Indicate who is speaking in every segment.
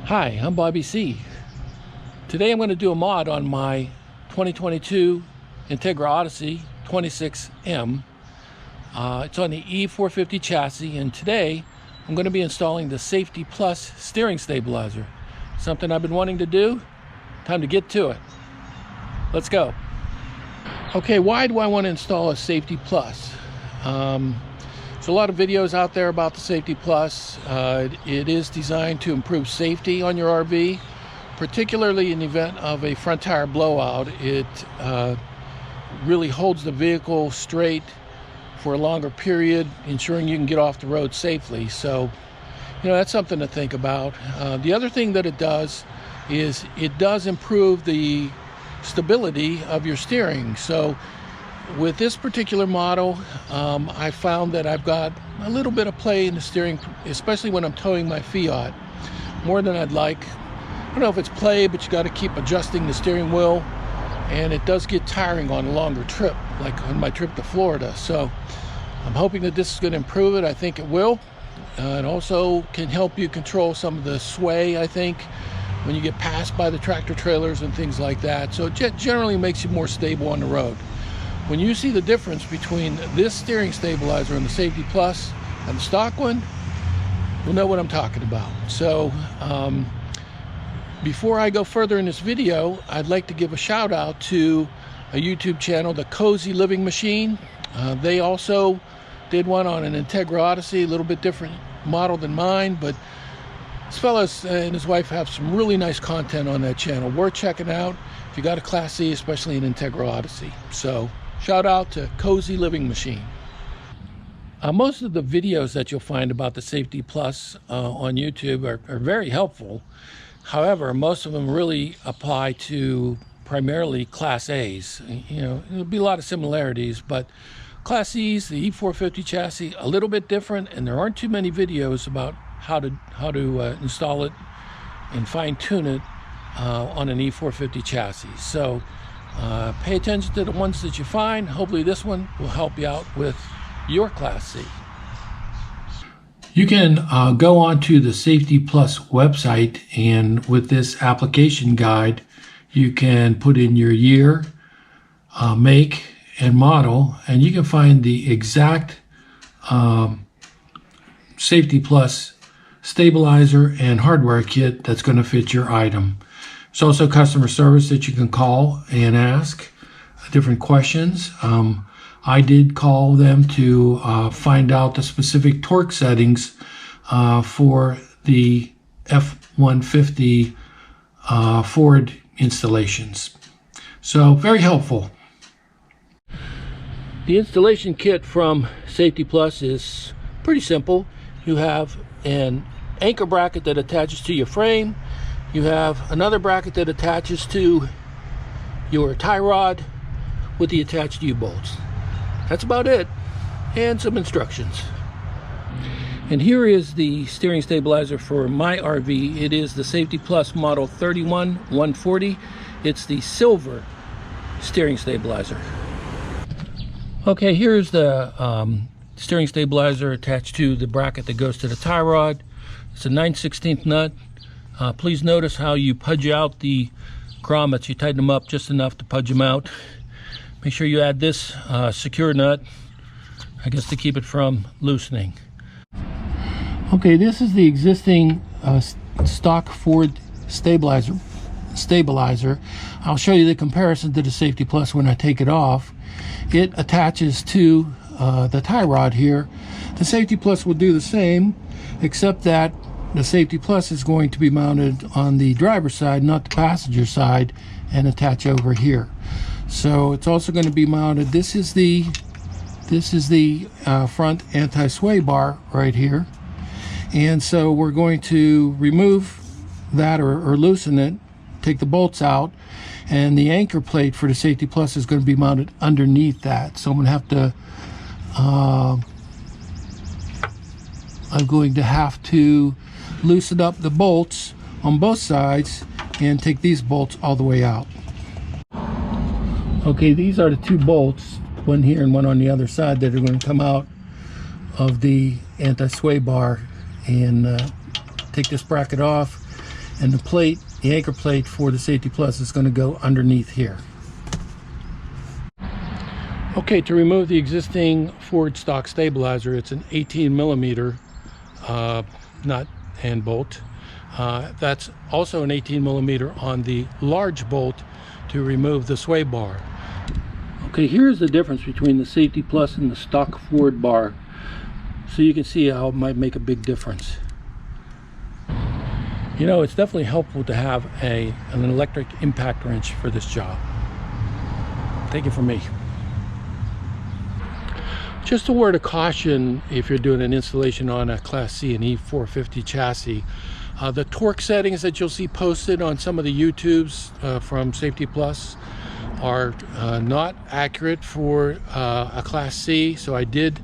Speaker 1: Hi, I'm Bobby C. Today I'm going to do a mod on my 2022 Entegra Odyssey 26M. It's on the E450 chassis, and today I'm going to be installing the SafeTPlus steering stabilizer. Something I've been wanting to do. Time to get to it. Let's go. Okay, why do I want to install a SafeTPlus? There's a lot of videos out there about the SafeTPlus. It is designed to improve safety on your RV, particularly in the event of a front tire blowout. It really holds the vehicle straight for a longer period, ensuring you can get off the road safely. So, that's something to think about. The other thing that it does is it does improve the stability of your steering. So with this particular model, I found that I've got a little bit of play in the steering, especially when I'm towing my Fiat, more than I'd like. I don't know if it's play, but you got to keep adjusting the steering wheel, and it does get tiring on a longer trip, like on my trip to Florida. So I'm hoping that this is going to improve it. I think it will. It also can help you control some of the sway, I think, when you get passed by the tractor trailers and things like that. So it generally makes you more stable on the road. When you see the difference between this steering stabilizer and the SafeTPlus and the stock one, you'll know what I'm talking about. So before I go further in this video, I'd like to give a shout out to a YouTube channel, The Cozy Living Machine. They also did one on an Entegra Odyssey, a little bit different model than mine, but this fella and his wife have some really nice content on that channel. Worth checking out if you got a Class C, especially an Entegra Odyssey. So shout out to Cozy Living Machine. Most of the videos that you'll find about the SafeTPlus on YouTube are very helpful. However, most of them really apply to primarily Class A's. There'll be a lot of similarities, but Class C's, the E450 chassis, a little bit different, and there aren't too many videos about how to install it and fine-tune it on an E450 chassis. So pay attention to the ones that you find. Hopefully this one will help you out with your Class C. You can go onto the SafeTPlus website, and with this application guide, you can put in your year, make, and model, and you can find the exact SafeTPlus stabilizer and hardware kit that's going to fit your item. There's also customer service that you can call and ask different questions. I did call them to find out the specific torque settings for the F-150 Ford installations. So very helpful. The installation kit from SafeTPlus is pretty simple. You have an anchor bracket that attaches to your frame. You have another bracket that attaches to your tie rod with the attached U-bolts. That's about it, and some instructions. And here is the steering stabilizer for my RV. It is the SafeTPlus model 31140. It's the silver steering stabilizer. Okay, here's the steering stabilizer attached to the bracket that goes to the tie rod. It's a 9/16 nut. Please notice how you pudge out the grommets. You tighten them up just enough to pudge them out. Make sure you add this secure nut, I guess, to keep it from loosening. Okay, this is the existing stock Ford stabilizer. I'll show you the comparison to the SafeTPlus when I take it off. It attaches to the tie rod here. The SafeTPlus will do the same, except that the SafeTPlus is going to be mounted on the driver's side, not the passenger side, and attach over here. So it's also going to be mounted. This is the front anti-sway bar right here, and so we're going to remove that or loosen it, take the bolts out, and the anchor plate for the SafeTPlus is going to be mounted underneath that. So I'm going to have to loosen up the bolts on both sides and take these bolts all the way out. Okay, these are the two bolts, one here and one on the other side, that are going to come out of the anti-sway bar, and take this bracket off and the anchor plate for the SafeTPlus is going to go underneath here. Okay, to remove the existing Ford stock stabilizer, it's an 18 millimeter nut and bolt. That's also an 18 millimeter on the large bolt to remove the sway bar. Okay, here's the difference between the SafeTPlus and the stock Ford bar, so you can see how it might make a big difference. You know, it's definitely helpful to have an electric impact wrench for this job. Take it from me. Just a word of caution if you're doing an installation on a Class C and E450 chassis. The torque settings that you'll see posted on some of the YouTubes from SafeTPlus are not accurate for a Class C, so I did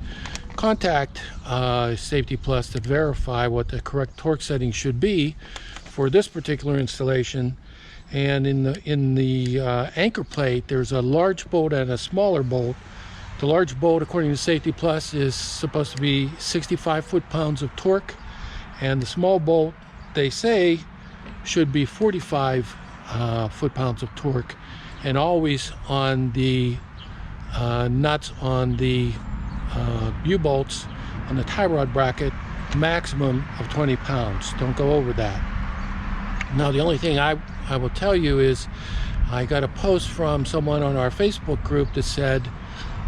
Speaker 1: contact SafeTPlus to verify what the correct torque setting should be for this particular installation. And in the anchor plate, there's a large bolt and a smaller bolt. The large bolt, according to SafeTPlus, is supposed to be 65 foot-pounds of torque, and the small bolt, they say, should be 45 foot-pounds of torque, and always on the nuts on the U-bolts on the tie rod bracket, maximum of 20 pounds. Don't go over that. Now, the only thing I will tell you is I got a post from someone on our Facebook group that said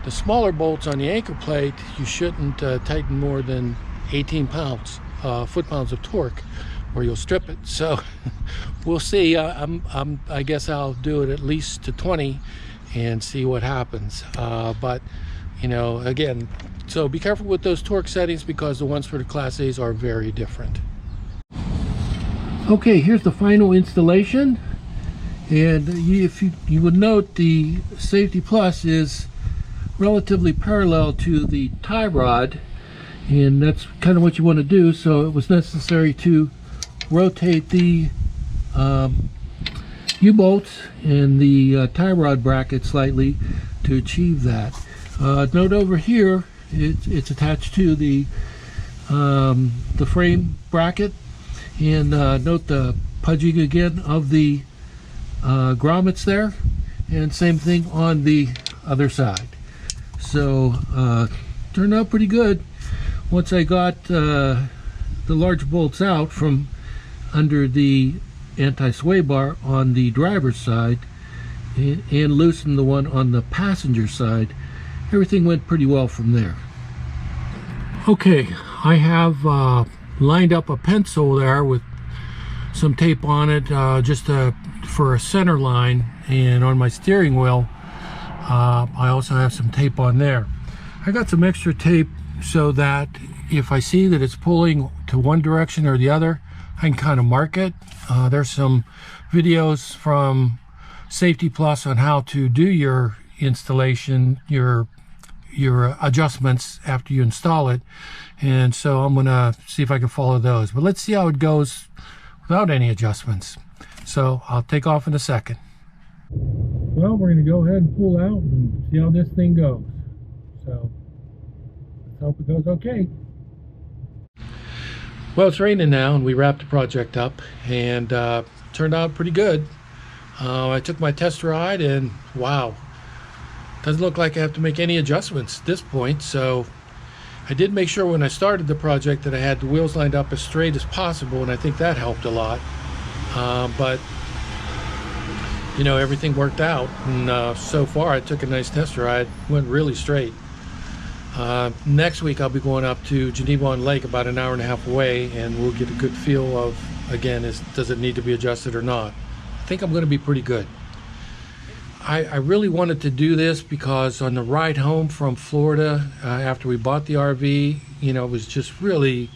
Speaker 1: the smaller bolts on the anchor plate, you shouldn't tighten more than 18 pounds, foot-pounds of torque, or you'll strip it. So we'll see. I guess I'll do it at least to 20 and see what happens. But you know, again, so be careful with those torque settings because the ones for the Class A's are very different. Okay, here's the final installation, and if you would note, the SafeTPlus is relatively parallel to the tie rod, and that's kind of what you want to do. So it was necessary to rotate the U-bolts and the tie rod bracket slightly to achieve that. Note over here, it's attached to the frame bracket, and note the pudging again of the grommets there, and same thing on the other side. So turned out pretty good. Once I got the large bolts out from under the anti-sway bar on the driver's side and loosened the one on the passenger side, everything went pretty well from there. Okay, I have lined up a pencil there with some tape on it just for a center line, and on my steering wheel I also have some tape on there. I got some extra tape so that if I see that it's pulling to one direction or the other, I can kind of mark it. There's some videos from SafeTPlus on how to do your installation, your adjustments after you install it, and so I'm gonna see if I can follow those. But let's see how it goes without any adjustments. So I'll take off in a second. Well, we're going to go ahead and pull out and see how this thing goes. So let's hope it goes okay. Well, it's raining now, and we wrapped the project up, and turned out pretty good. I took my test ride, and wow, doesn't look like I have to make any adjustments at this point. So I did make sure when I started the project that I had the wheels lined up as straight as possible, and I think that helped a lot. But you know, everything worked out, and so far I took a nice test ride, went really straight. Next week I'll be going up to Geneva on Lake, about an hour and a half away, and we'll get a good feel of, again, does it need to be adjusted or not. I think I'm going to be pretty good. I really wanted to do this because on the ride home from Florida, after we bought the RV, you know, it was just really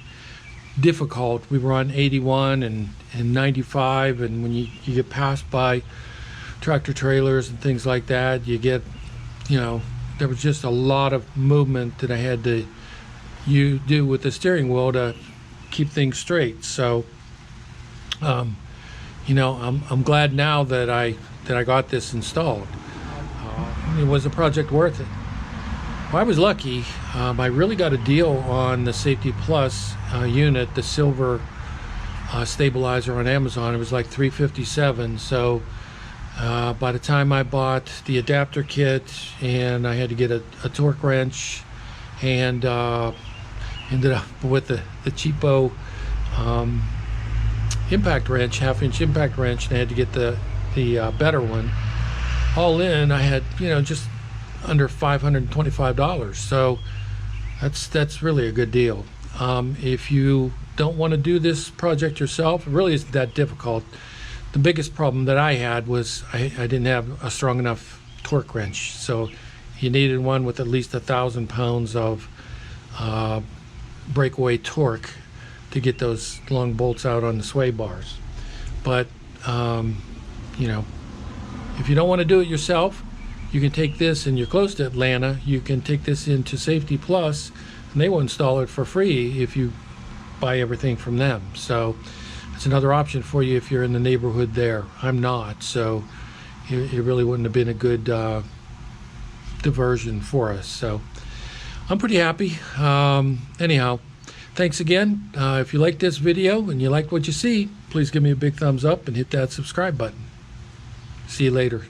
Speaker 1: difficult. We were on 81 and 95, and when you get passed by tractor trailers and things like that, you get, you know, there was just a lot of movement that I had to do with the steering wheel to keep things straight. So you know, I'm glad now that I got this installed. It was a project worth it. Well, I was lucky. I really got a deal on the SafeTPlus unit, the silver stabilizer on Amazon. It was like $357. So by the time I bought the adapter kit, and I had to get a torque wrench, and ended up with the cheapo impact wrench, half-inch impact wrench, and I had to get the better one. All in, I had, just under $525. So that's really a good deal. If you don't want to do this project yourself, it really isn't that difficult. The biggest problem that I had was I didn't have a strong enough torque wrench. So you needed one with at least 1,000 pounds of breakaway torque to get those long bolts out on the sway bars. But if you don't want to do it yourself, you can take this, and you're close to Atlanta, you can take this into SafeTPlus, and they will install it for free if you buy everything from them. So it's another option for you if you're in the neighborhood there. I'm not, so it really wouldn't have been a good diversion for us. So I'm pretty happy. Anyhow, thanks again. If you like this video and you like what you see, please give me a big thumbs up and hit that subscribe button. See you later.